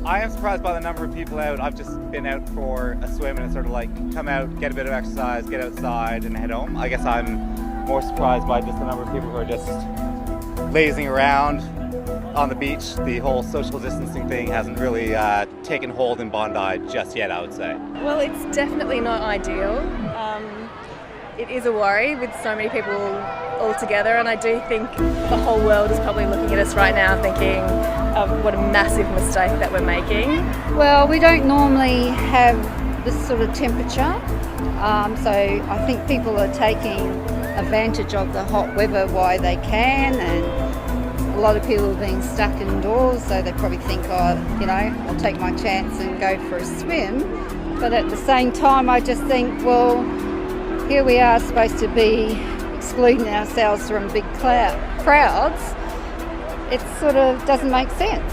I am surprised by the number of people out. I've just been out for a swim and it's sort of like come out, get a bit of exercise, get outside and head home. I guess I'm more surprised by just the number of people who are just lazing around on the beach. The whole social distancing thing hasn't really taken hold in Bondi just yet, I would say. Well, it's definitely not ideal. It is a worry with so many people all together, and I do think the whole world is probably looking at us right now thinking what a massive mistake that we're making. Well, we don't normally have this sort of temperature, so I think people are taking advantage of the hot weather while they can, and a lot of people are being stuck indoors, so they probably think, I'll take my chance and go for a swim. But at the same time, I just think, well, here we are supposed to be excluding ourselves from big crowds. It sort of doesn't make sense.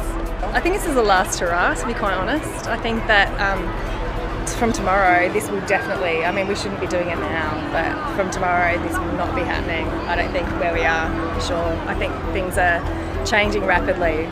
I think this is the last hurrah, to be quite honest. I think that from tomorrow, this will definitely, we shouldn't be doing it now, but from tomorrow, this will not be happening. I don't think where we are, for sure. I think things are changing rapidly.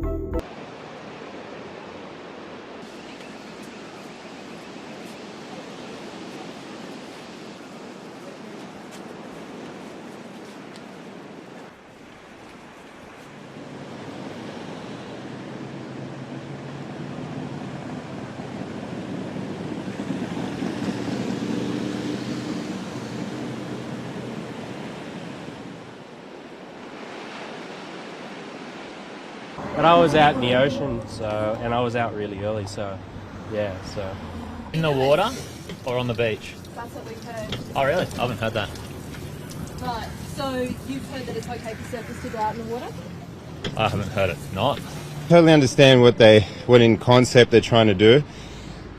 But I was out in the ocean, and I was out really early, In the water or on the beach? That's what we've heard. Oh, really? I haven't heard that. Right, so you've heard that it's okay for surfers to go out in the water? I haven't heard it not. Totally understand what in concept they're trying to do,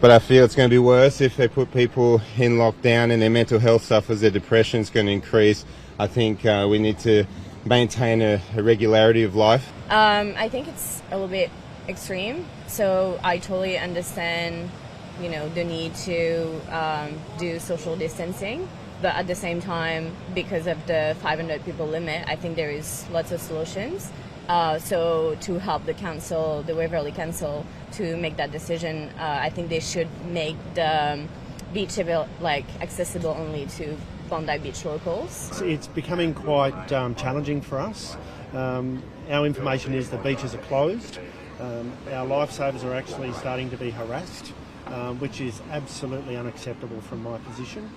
but I feel it's going to be worse if they put people in lockdown and their mental health suffers, their depression is going to increase. I think we need to maintain a regularity of life. I think it's a little bit extreme, so I totally understand, the need to do social distancing, but at the same time, because of the 500 people limit, I think there is lots of solutions. So to help the Waverly Council to make that decision, I think they should make the beach accessible only to Bondi Beach locals. It's becoming quite challenging for us. Our information is the beaches are closed. Our lifesavers are actually starting to be harassed, which is absolutely unacceptable from my position.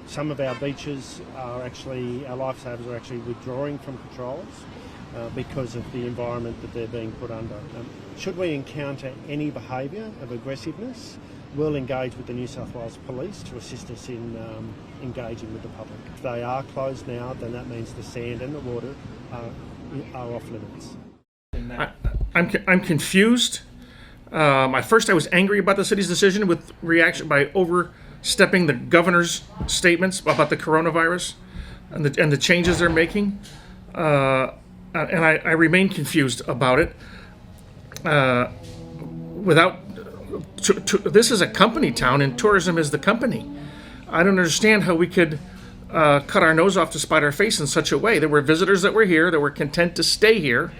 Some of our beaches our lifesavers are actually withdrawing from patrols because of the environment that they're being put under. Should we encounter any behaviour of aggressiveness, we'll engage with the New South Wales Police to assist us in engaging with the public. If they are closed now, then that means the sand and the water are off limits. I'm confused. At first I was angry about the city's decision with reaction by overstepping the governor's statements about the coronavirus and the changes they're making. And I remain confused about it. This is a company town and tourism is the company. I don't understand how we could cut our nose off to spite our face in such a way. There were visitors that were here that were content to stay here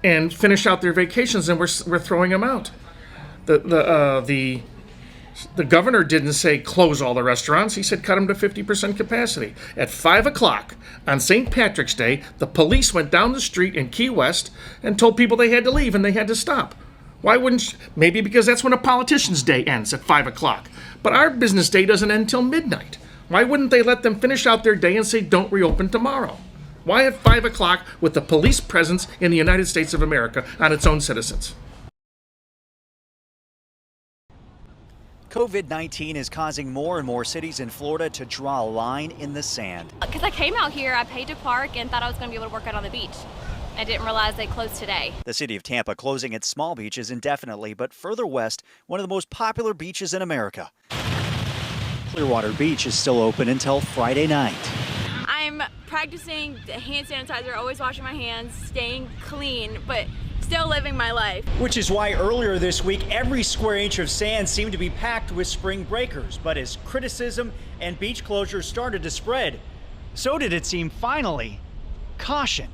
and finish out their vacations, and we're throwing them out. The governor didn't say close all the restaurants. He said cut them to 50% capacity. At 5 o'clock on St. Patrick's Day, the police went down the street in Key West and told people they had to leave and they had to stop. Why wouldn't? Maybe because that's when a politician's day ends at 5 o'clock. But our business day doesn't end till midnight. Why wouldn't they let them finish out their day and say don't reopen tomorrow? Why at 5 o'clock with the police presence in the United States of America on its own citizens? COVID-19 is causing more and more cities in Florida to draw a line in the sand. Because I came out here, I paid to park and thought I was going to be able to work out on the beach. I didn't realize they closed today. The city of Tampa closing its small beaches indefinitely, but further west, one of the most popular beaches in America. Clearwater Beach is still open until Friday night. I'm practicing hand sanitizer, always washing my hands, staying clean, but still living my life. Which is why earlier this week, every square inch of sand seemed to be packed with spring breakers. But as criticism and beach closures started to spread, so did it seem finally caution.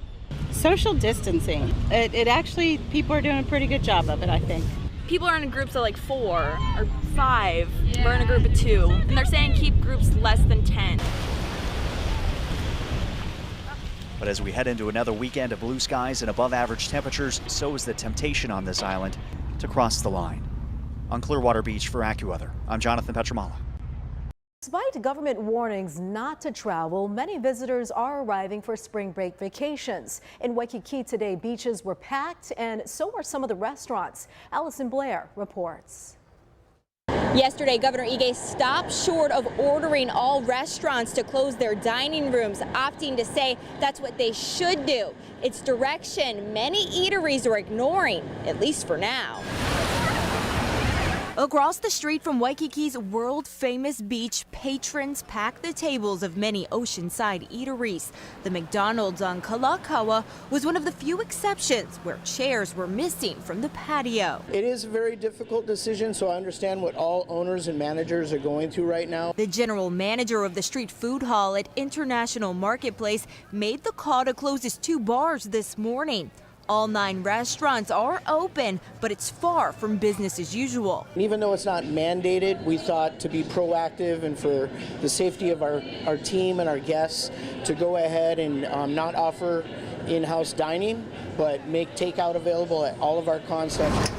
Social distancing. It actually, people are doing a pretty good job of it, I think. People are in groups of like 4 or 5. Yeah. We're in a group of 2. And they're saying keep groups less than 10. But as we head into another weekend of blue skies and above average temperatures, so is the temptation on this island to cross the line. On Clearwater Beach for AccuWeather, I'm Jonathan Petramala. Despite government warnings not to travel, many visitors are arriving for spring break vacations. In Waikiki today, beaches were packed and so were some of the restaurants. Allison Blair reports. Yesterday, Governor Ige stopped short of ordering all restaurants to close their dining rooms, opting to say that's what they should do. It's direction many eateries are ignoring, at least for now. Across the street from Waikiki's world-famous beach, patrons pack the tables of many oceanside eateries. The McDonald's on Kalakaua was one of the few exceptions where chairs were missing from the patio. It is a very difficult decision, so I understand what all owners and managers are going through right now. The general manager of the street food hall at International Marketplace made the call to close his 2 bars this morning. All 9 restaurants are open, but it's far from business as usual. Even though it's not mandated, we thought to be proactive and for the safety of our team and our guests to go ahead and not offer in-house dining, but make takeout available at all of our concepts.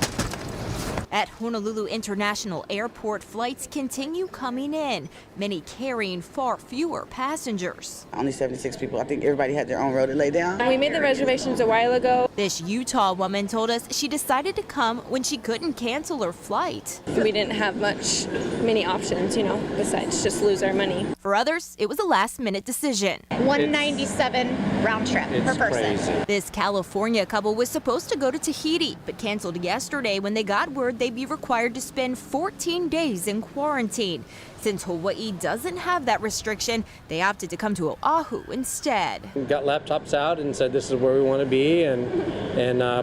At Honolulu International Airport, flights continue coming in, many carrying far fewer passengers. Only 76 people. I think everybody had their own row to lay down. We made the reservations a while ago. This Utah woman told us she decided to come when she couldn't cancel her flight. We didn't have many options, besides just lose our money. For others, it was a last-minute decision. $197 round trip per person. Crazy. This California couple was supposed to go to Tahiti, but canceled yesterday when they got word they'd be required to spend 14 days in quarantine. Since Hawaii doesn't have that restriction, they opted to come to Oahu instead. We got laptops out and said this is where we want to be and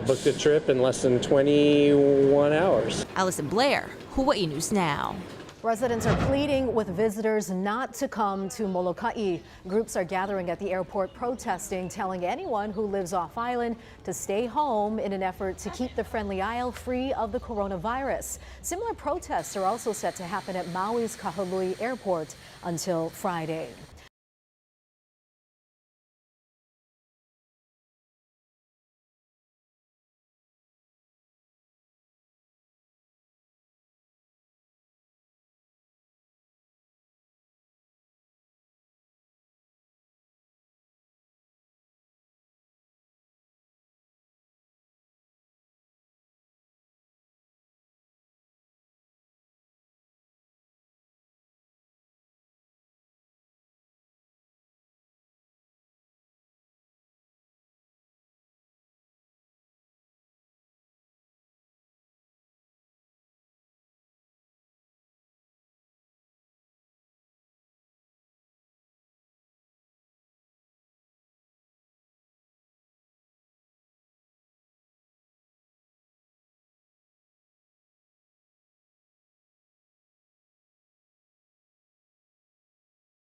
booked a trip in less than 21 hours. Allison Blair, Hawaii News Now. Residents are pleading with visitors not to come to Molokai. Groups are gathering at the airport protesting, telling anyone who lives off island to stay home in an effort to keep the Friendly Isle free of the coronavirus. Similar protests are also set to happen at Maui's Kahului Airport until Friday.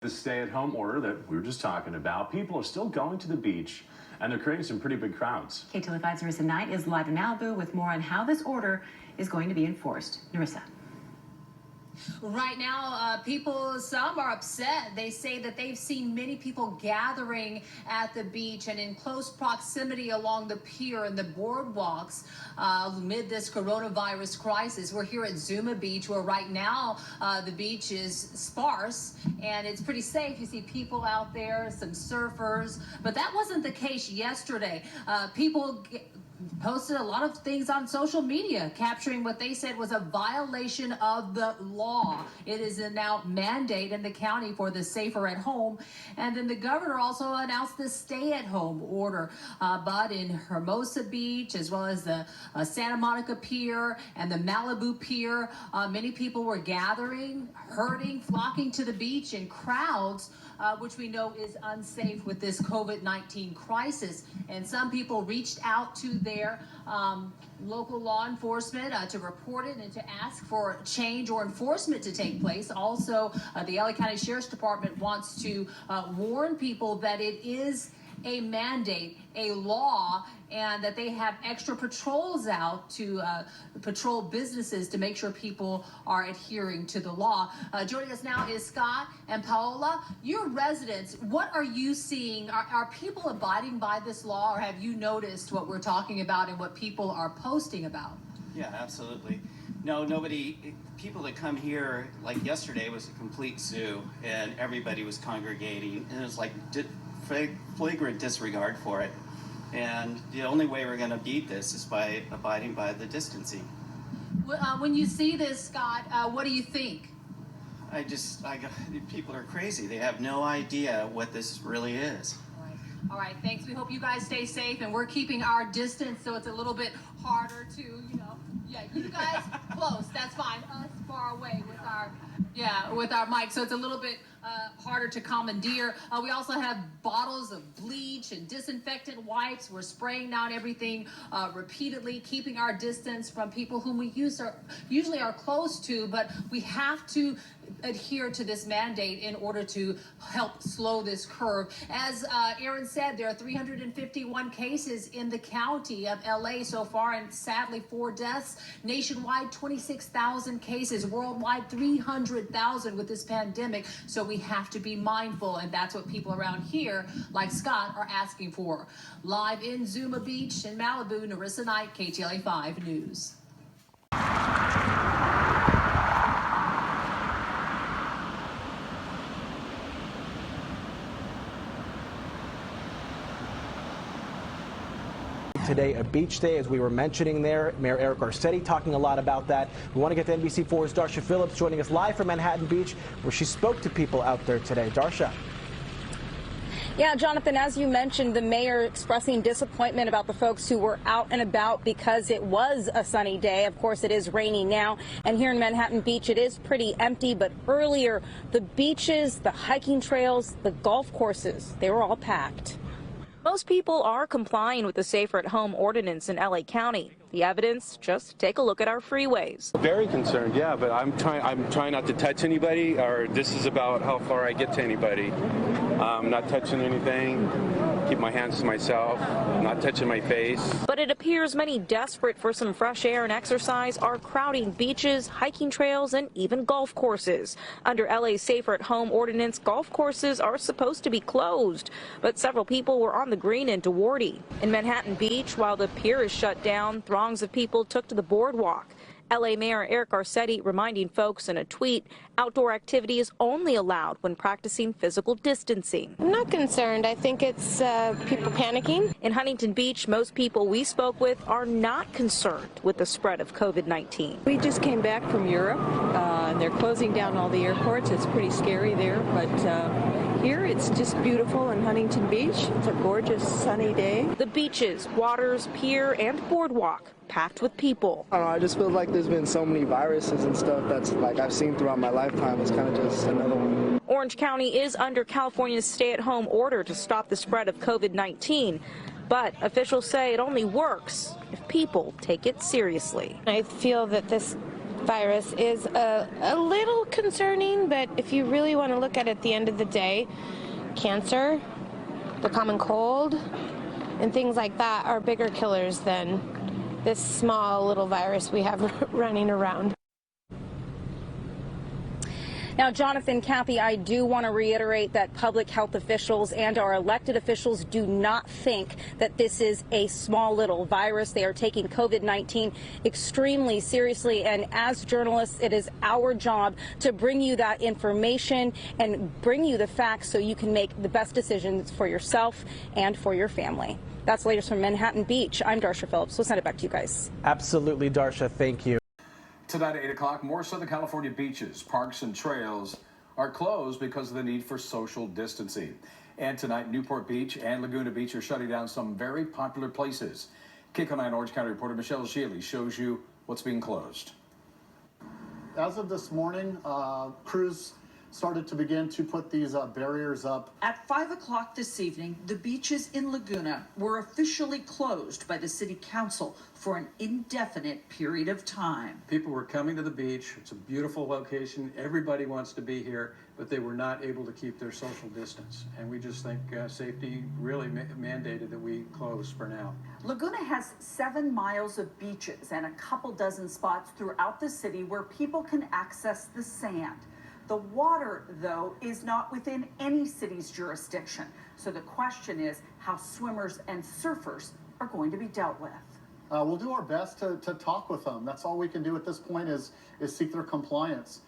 The stay-at-home order that we were just talking about, people are still going to the beach, and they're creating some pretty big crowds. KTLA5's Narissa Knight is live in Malibu with more on how this order is going to be enforced. Narissa. Right now, some are upset. They say that they've seen many people gathering at the beach and in close proximity along the pier and the boardwalks amid this coronavirus crisis. We're here at Zuma Beach, where right now the beach is sparse and it's pretty safe. You see people out there, some surfers, but that wasn't the case yesterday. People posted a lot of things on social media capturing what they said was a violation of the law. It is a now mandate in the county for the safer at home. And then the governor also announced the stay-at-home order. But in Hermosa Beach, as well as the Santa Monica Pier and the Malibu Pier, many people were gathering, herding, flocking to the beach in crowds, which we know is unsafe with this COVID-19 crisis. And some people reached out to their local law enforcement to report it and to ask for change or enforcement to take place. Also, the LA County Sheriff's Department wants to warn people that it is a mandate, a law, and that they have extra patrols out to patrol businesses to make sure people are adhering to the law. Joining us now is Scott and Paola. Your residents, what are you seeing? Are people abiding by this law, or have you noticed what we're talking about and what people are posting about? Yeah, absolutely. No, nobody, people that come here, like yesterday was a complete zoo and everybody was congregating and it was like flagrant disregard for it. And the only way we're going to beat this is by abiding by the distancing. When you see this, Scott, what do you think? People are crazy. They have no idea what this really is. All right, thanks. We hope you guys stay safe, and we're keeping our distance, so it's a little bit harder to, yeah, you guys close, that's fine. Us far away with our mic, so it's a little bit harder to commandeer. We also have bottles of bleach and disinfectant wipes. We're spraying down everything repeatedly, keeping our distance from people whom we usually are close to, but we have to adhere to this mandate in order to help slow this curve. As Aaron said, there are 351 cases in the county of LA so far, and sadly 4 deaths. Nationwide, 26,000 cases. Worldwide, 300,000 with this pandemic. So we have to be mindful, and that's what people around here, like Scott, are asking for. Live in Zuma Beach in Malibu, Narissa Knight, KTLA 5 News. Today, a beach day, as we were mentioning there. Mayor Eric Garcetti talking a lot about that. We want to get to NBC4's Darsha Phillips joining us live from Manhattan Beach, where she spoke to people out there today. Darsha. Yeah, Jonathan, as you mentioned, the mayor expressing disappointment about the folks who were out and about because it was a sunny day. Of course, it is raining now. And here in Manhattan Beach, it is pretty empty. But earlier, the beaches, the hiking trails, the golf courses, they were all packed. Most people are complying with the Safer at Home ordinance in LA County. The evidence, just take a look at our freeways. Very concerned, yeah, but I'm trying not to touch anybody, or this is about how far I get to anybody. Not touching anything, keep my hands to myself, not touching my face. But it appears many desperate for some fresh air and exercise are crowding beaches, hiking trails, and even golf courses. Under LA's Safer at Home ordinance, golf courses are supposed to be closed, but several people were on the green in Duarte. In Manhattan Beach, while the pier is shut down, throngs of people took to the boardwalk. LA Mayor Eric Garcetti reminding folks in a tweet, outdoor activity is only allowed when practicing physical distancing. I'm not concerned. I think it's people panicking. In Huntington Beach, most people we spoke with are not concerned with the spread of COVID-19. We just came back from Europe, and they're closing down all the airports. It's pretty scary there, but here it's just beautiful in Huntington Beach. It's a gorgeous sunny day. The beaches, waters, pier, and boardwalk packed with people. I don't know, I just feel like there's been so many viruses and stuff that's like I've seen throughout my lifetime. It's kind of just another one. Orange County is under California's stay-at-home order to stop the spread of COVID-19, but officials say it only works if people take it seriously. I feel that this virus is a little concerning, but if you really want to look at it at the end of the day, cancer, the common cold, and things like that are bigger killers than this small little virus we have running around. Now, Jonathan, Kathy, I do want to reiterate that public health officials and our elected officials do not think that this is a small little virus. They are taking COVID-19 extremely seriously. And as journalists, it is our job to bring you that information and bring you the facts so you can make the best decisions for yourself and for your family. That's the latest from Manhattan Beach. I'm Darsha Phillips. We'll send it back to you guys. Absolutely, Darsha. Thank you. Tonight at 8 o'clock, more Southern California beaches, parks, and trails are closed because of the need for social distancing. And tonight, Newport Beach and Laguna Beach are shutting down some very popular places. KCAL 9 Orange County reporter Michelle Shealy shows you what's being closed. As of this morning, crews started to begin to put these barriers up. At 5 o'clock this evening, the beaches in Laguna were officially closed by the city council for an indefinite period of time. People were coming to the beach. It's a beautiful location. Everybody wants to be here. but they were not able to keep their social distance. And we just think safety really mandated that we close for now. Laguna has 7 miles of beaches and a couple dozen spots throughout the city where people can access the sand. The water, though, is not within any city's jurisdiction. So the question is how swimmers and surfers are going to be dealt with. We'll do our best to talk with them. That's all we can do at this point is seek their compliance.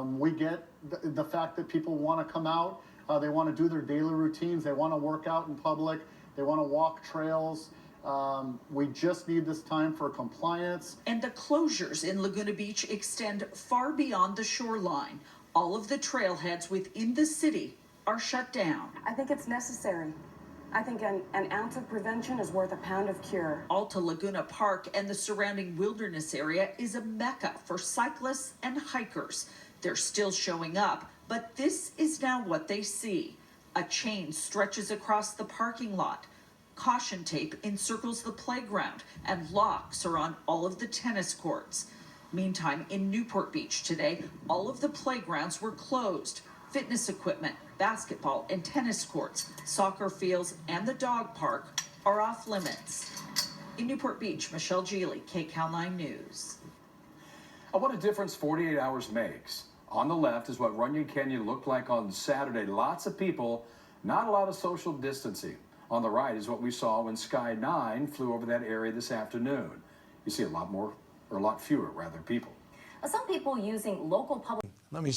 We get the fact that people want to come out, they want to do their daily routines, they want to work out in public, they want to walk trails. We just need this time for compliance. And the closures in Laguna Beach extend far beyond the shoreline. All of the trailheads within the city are shut down. I think it's necessary. I think an ounce of prevention is worth a pound of cure. Alta Laguna Park and the surrounding wilderness area is a mecca for cyclists and hikers. They're still showing up, but this is now what they see. A chain stretches across the parking lot. Caution tape encircles the playground, and locks are on all of the tennis courts. Meantime, in Newport Beach today, all of the playgrounds were closed. Fitness equipment, basketball and tennis courts, soccer fields, and the dog park are off limits. In Newport Beach, Michelle Geely, KCAL 9 News. What a difference 48 hours makes. On the left is what Runyon Canyon looked like on Saturday. Lots of people, not a lot of social distancing. On the right is what we saw when Sky 9 flew over that area this afternoon. You see a lot fewer people. Some people using local public. Let me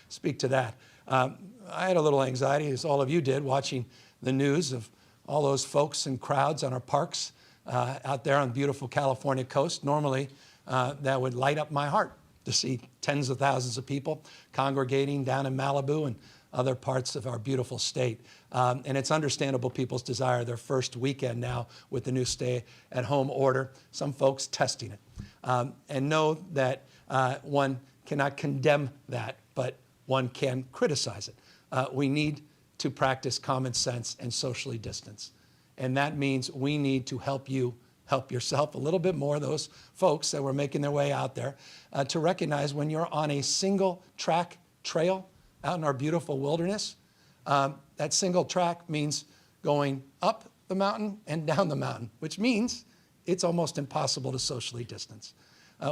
speak to that. I had a little anxiety, as all of you did, watching the news of all those folks and crowds on our parks out there on the beautiful California coast. Normally, that would light up my heart to see tens of thousands of people congregating down in Malibu and other parts of our beautiful state. And it's understandable people's desire, their first weekend now with the new stay-at-home order, some folks testing it. And know that one cannot condemn that, but one can criticize it. We need to practice common sense and socially distance. And that means we need to help you help yourself a little bit more, those folks that were making their way out there, to recognize when you're on a single track trail out in our beautiful wilderness, that single track means going up the mountain and down the mountain, which means it's almost impossible to socially distance.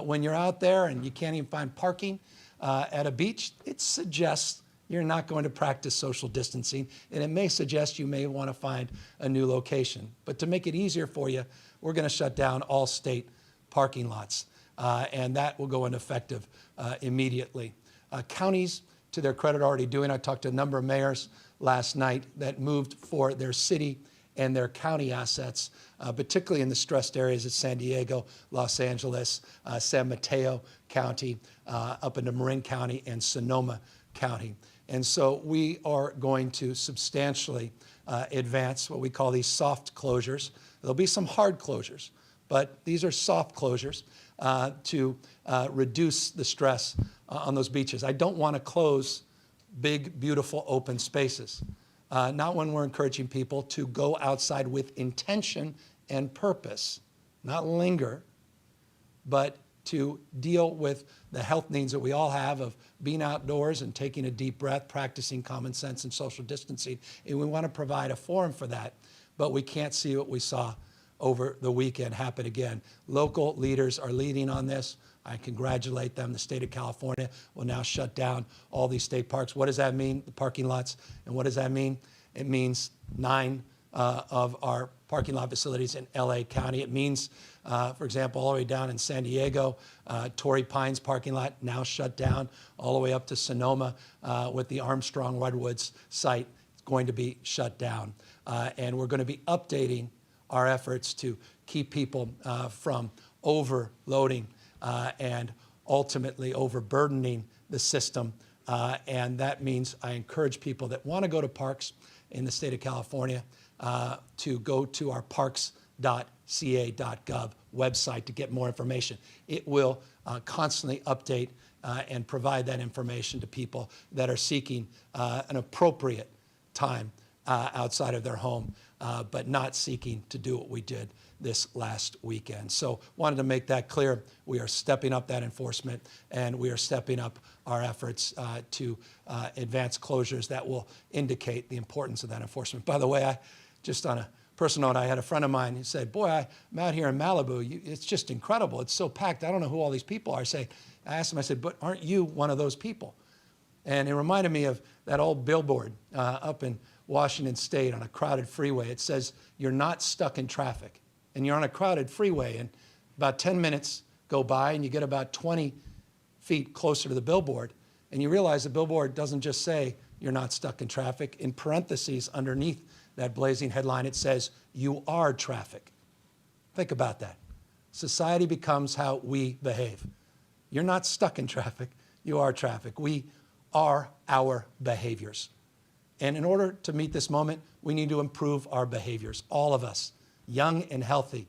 When you're out there and you can't even find parking at a beach, it suggests you're not going to practice social distancing, and it may suggest you may want to find a new location. But to make it easier for you, we're going to shut down all state parking lots, and that will go into effective immediately. Counties, to their credit, are already doing. I talked to a number of mayors last night that moved for their city and their county assets, particularly in the stressed areas of San Diego, Los Angeles, San Mateo County, up into Marin County and Sonoma County. And so we are going to substantially advance what we call these soft closures. There'll be some hard closures, but these are soft closures to reduce the stress on those beaches. I don't want to close big, beautiful, open spaces. Not when we're encouraging people to go outside with intention and purpose, not linger, but to deal with the health needs that we all have of being outdoors and taking a deep breath, practicing common sense and social distancing. And we want to provide a forum for that, but we can't see what we saw over the weekend happen again. Local leaders are leading on this. I congratulate them. The state of California will now shut down all these state parks. What does that mean? The parking lots. And what does that mean? It means 9 of our parking lot facilities in LA County. It means, for example, all the way down in San Diego, Torrey Pines parking lot now shut down, all the way up to Sonoma with the Armstrong Redwoods site going to be shut down. And we're going to be updating our efforts to keep people from overloading and ultimately overburdening the system. And that means I encourage people that want to go to parks in the state of California to go to our parks.ca.gov website to get more information. It will constantly update and provide that information to people that are seeking an appropriate time outside of their home, but not seeking to do what we did this last weekend. So wanted to make that clear. We are stepping up that enforcement, and we are stepping up our efforts to advance closures that will indicate the importance of that enforcement. By the way, just on a personal note, I had a friend of mine who said, boy, I'm out here in Malibu. It's just incredible. It's so packed. I don't know who all these people are. I asked him, I said, but aren't you one of those people? And it reminded me of that old billboard up in Washington State on a crowded freeway. It says, you're not stuck in traffic. And you're on a crowded freeway, and about 10 minutes go by, and you get about 20 feet closer to the billboard, and you realize the billboard doesn't just say you're not stuck in traffic. In parentheses underneath that blazing headline, it says, you are traffic. Think about that. Society becomes how we behave. You're not stuck in traffic. You are traffic. We are our behaviors. And in order to meet this moment, we need to improve our behaviors, all of us, young and healthy,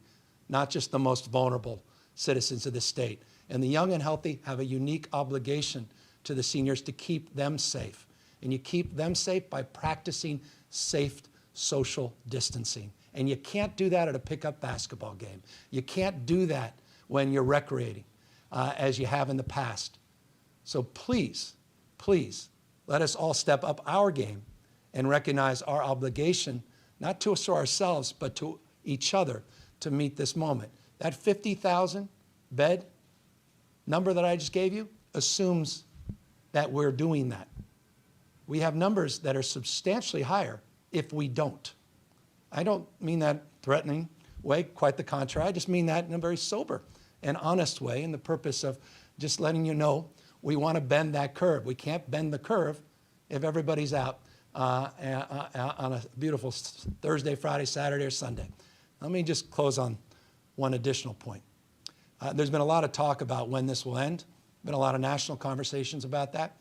not just the most vulnerable citizens of this state. And the young and healthy have a unique obligation to the seniors to keep them safe. And you keep them safe by practicing safe social distancing. And you can't do that at a pickup basketball game. You can't do that when you're recreating, as you have in the past. So please, please, let us all step up our game and recognize our obligation, not to ourselves, but to each other to meet this moment. That 50,000 bed number that I just gave you assumes that we're doing that. We have numbers that are substantially higher if we don't. I don't mean that threatening way, quite the contrary. I just mean that in a very sober and honest way, in the purpose of just letting you know we want to bend that curve. We can't bend the curve if everybody's out on a beautiful Thursday, Friday, Saturday, or Sunday. Let me just close on one additional point. There's been a lot of talk about when this will end. Been a lot of national conversations about that.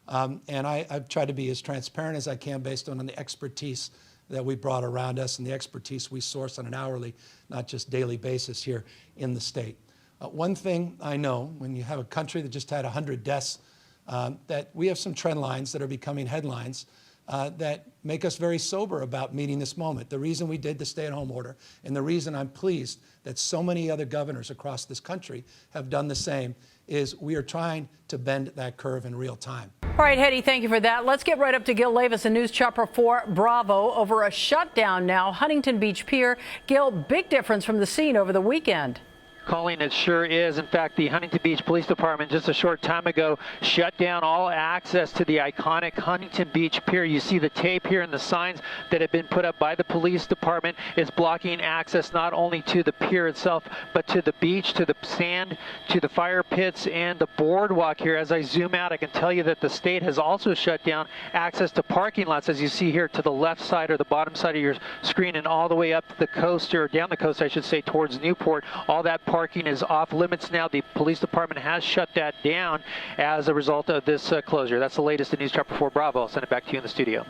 And I've tried to be as transparent as I can based on the expertise that we brought around us and the expertise we source on an hourly, not just daily basis here in the state. One thing I know, when you have a country that just had 100 deaths, that we have some trend lines that are becoming headlines that make us very sober about meeting this moment. The reason we did the stay-at-home order, and the reason I'm pleased that so many other governors across this country have done the same, is we are trying to bend that curve in real time. All right, Hetty, thank you for that. Let's get right up to Gil Levis in News Chopper 4 Bravo over a shutdown now. Huntington Beach Pier. Gil, big difference from the scene over the weekend. Colleen, it sure is. In fact, the Huntington Beach Police Department just a short time ago shut down all access to the iconic Huntington Beach Pier. You see the tape here and the signs that have been put up by the police department is blocking access not only to the pier itself, but to the beach, to the sand, to the fire pits, and the boardwalk here. As I zoom out, I can tell you that the state has also shut down access to parking lots, as you see here to the left side or the bottom side of your screen, and all the way up the coast, or down the coast, I should say, towards Newport. All that parking is off limits now. The police department has shut that down as a result of this closure. That's the latest in News Chopper 4 Bravo. I'll send it back to you in the studio.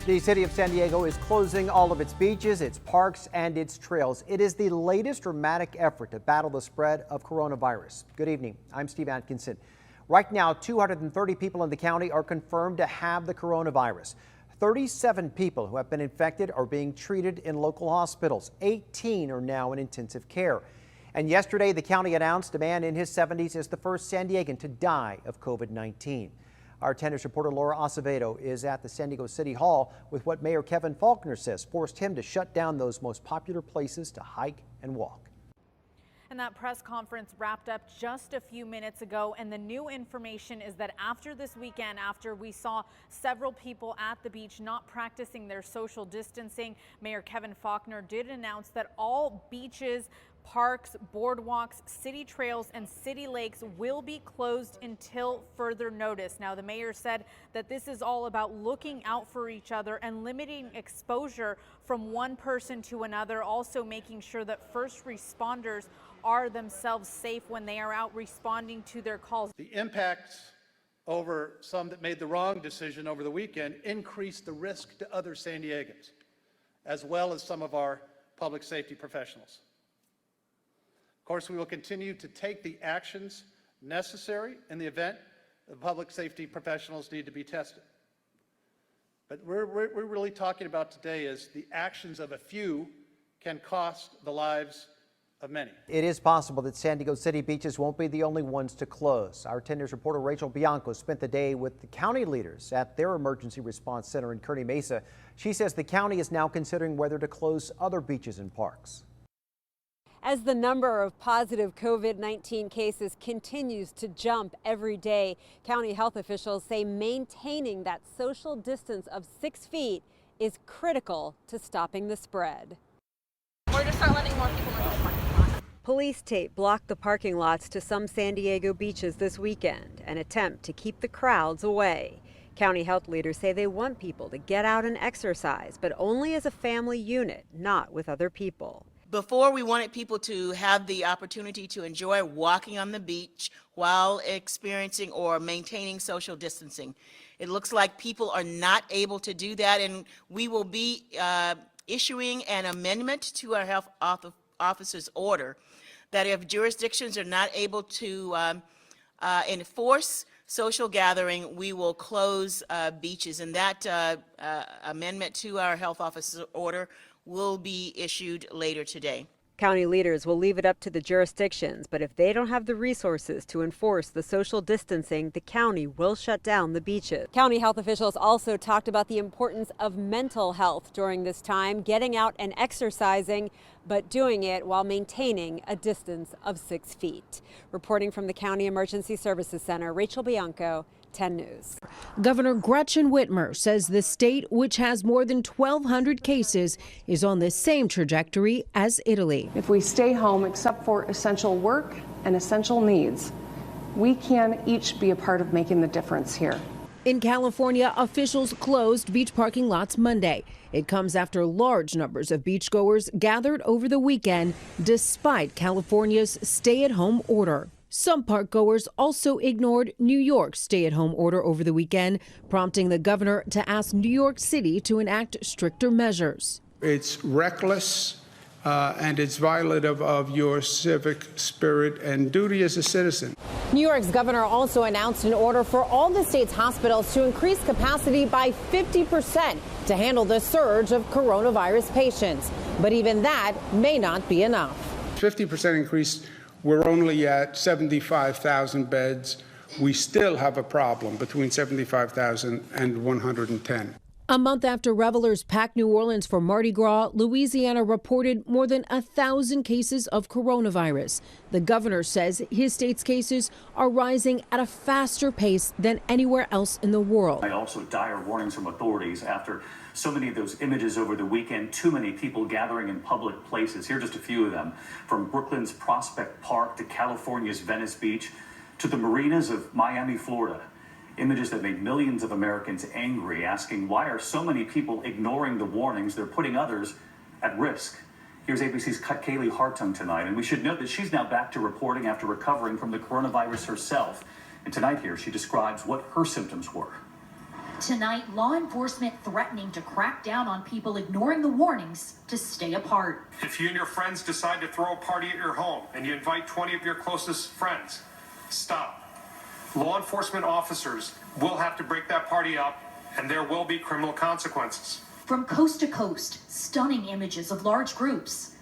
The city of San Diego is closing all of its beaches, its parks, and its trails. It is the latest dramatic effort to battle the spread of coronavirus. Good evening. I'm Steve Atkinson. Right now, 230 people in the county are confirmed to have the coronavirus. 37 people who have been infected are being treated in local hospitals. 18 are now in intensive care. And yesterday, the county announced a man in his 70s is the first San Diegan to die of COVID-19. Our tennis reporter Laura Acevedo is at the San Diego City Hall with what Mayor Kevin Faulconer says forced him to shut down those most popular places to hike and walk. And that press conference wrapped up just a few minutes ago, and the new information is that after this weekend, after we saw several people at the beach not practicing their social distancing, Mayor Kevin Faulconer did announce that all beaches, parks, boardwalks, city trails, and city lakes will be closed until further notice. Now, the mayor said that this is all about looking out for each other and limiting exposure from one person to another, also making sure that first responders are themselves safe when they are out responding to their calls. The impacts over some that made the wrong decision over the weekend increased the risk to other San Diegans, as well as some of our public safety professionals. Of course, we will continue to take the actions necessary in the event the public safety professionals need to be tested. But we're really talking about today is the actions of a few can cost the lives of many. It is possible that San Diego City beaches won't be the only ones to close. Our 10 News reporter Rachel Bianco spent the day with the county leaders at their emergency response center in Kearney Mesa. She says the county is now considering whether to close other beaches and parks. As the number of positive COVID-19 cases continues to jump every day, county health officials say maintaining that social distance of 6 feet is critical to stopping the spread. We're just start letting more people in the parking lot. Police tape blocked the parking lots to some San Diego beaches this weekend, an attempt to keep the crowds away. County health leaders say they want people to get out and exercise, but only as a family unit, not with other people. Before, we wanted people to have the opportunity to enjoy walking on the beach while experiencing or maintaining social distancing. It looks like people are not able to do that, and we will be issuing an amendment to our health officer's order that if jurisdictions are not able to enforce social gathering, we will close beaches. And that amendment to our health officer's order will be issued later today. County leaders will leave it up to the jurisdictions, but if they don't have the resources to enforce the social distancing, the county will shut down the beaches. County health officials also talked about the importance of mental health during this time, getting out and exercising, but doing it while maintaining a distance of 6 feet. Reporting from the County Emergency Services Center, Rachel Bianco, 10 News. Governor Gretchen Whitmer says the state, which has more than 1,200 cases, is on the same trajectory as Italy. If we stay home except for essential work and essential needs, we can each be a part of making the difference here. In California, officials closed beach parking lots Monday. It comes after large numbers of beachgoers gathered over the weekend despite California's stay-at-home order. Some park goers also ignored New York's stay-at-home order over the weekend, prompting the governor to ask New York City to enact stricter measures. It's reckless and it's violative of your civic spirit and duty as a citizen. New York's governor also announced an order for all the state's hospitals to increase capacity by 50% to handle the surge of coronavirus patients. But even that may not be enough. 50% increase. We're only at 75,000 beds. We still have a problem between 75,000 and 110. A month after revelers packed New Orleans for Mardi Gras, Louisiana reported more than 1,000 cases of coronavirus. The governor says his state's cases are rising at a faster pace than anywhere else in the world. Also dire warnings from authorities after so many of those images over the weekend, too many people gathering in public places. Here are just a few of them, from Brooklyn's Prospect Park to California's Venice Beach to the marinas of Miami, Florida. Images that made millions of Americans angry, asking why are so many people ignoring the warnings? They're putting others at risk. Here's ABC's Kaylee Hartung tonight, and we should note that she's now back to reporting after recovering from the coronavirus herself. And tonight here, she describes what her symptoms were. Tonight, law enforcement threatening to crack down on people ignoring the warnings to stay apart. If you and your friends decide to throw a party at your home and you invite 20 of your closest friends, stop. Law enforcement officers will have to break that party up, and there will be criminal consequences. From coast to coast, stunning images of large groups.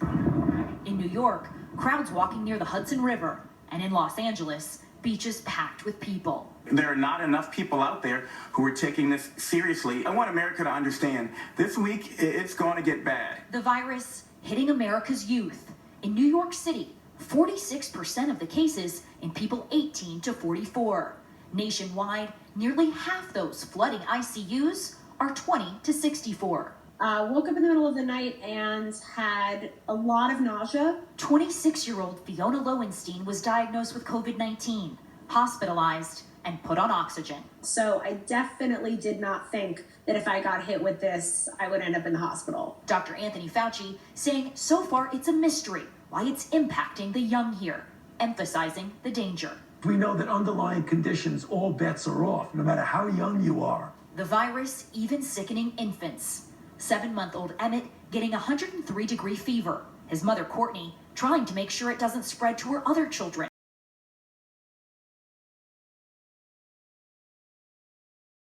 In New York, crowds walking near the Hudson River, and in Los Angeles, beaches packed with people. There are not enough people out there who are taking this seriously. I want America to understand this week it's going to get bad. The virus hitting America's youth. In New York City, 46% of the cases in people 18 to 44. Nationwide, nearly half those flooding ICUs are 20 to 64. Woke up in the middle of the night and had a lot of nausea. 26-year-old Fiona Lowenstein was diagnosed with COVID-19, hospitalized, and put on oxygen. So I definitely did not think that if I got hit with this, I would end up in the hospital. Dr. Anthony Fauci saying so far it's a mystery why it's impacting the young here, emphasizing the danger. We know that underlying conditions, all bets are off, no matter how young you are. The virus even sickening infants. 7-month-old Emmett getting 103-degree fever. His mother, Courtney, trying to make sure it doesn't spread to her other children.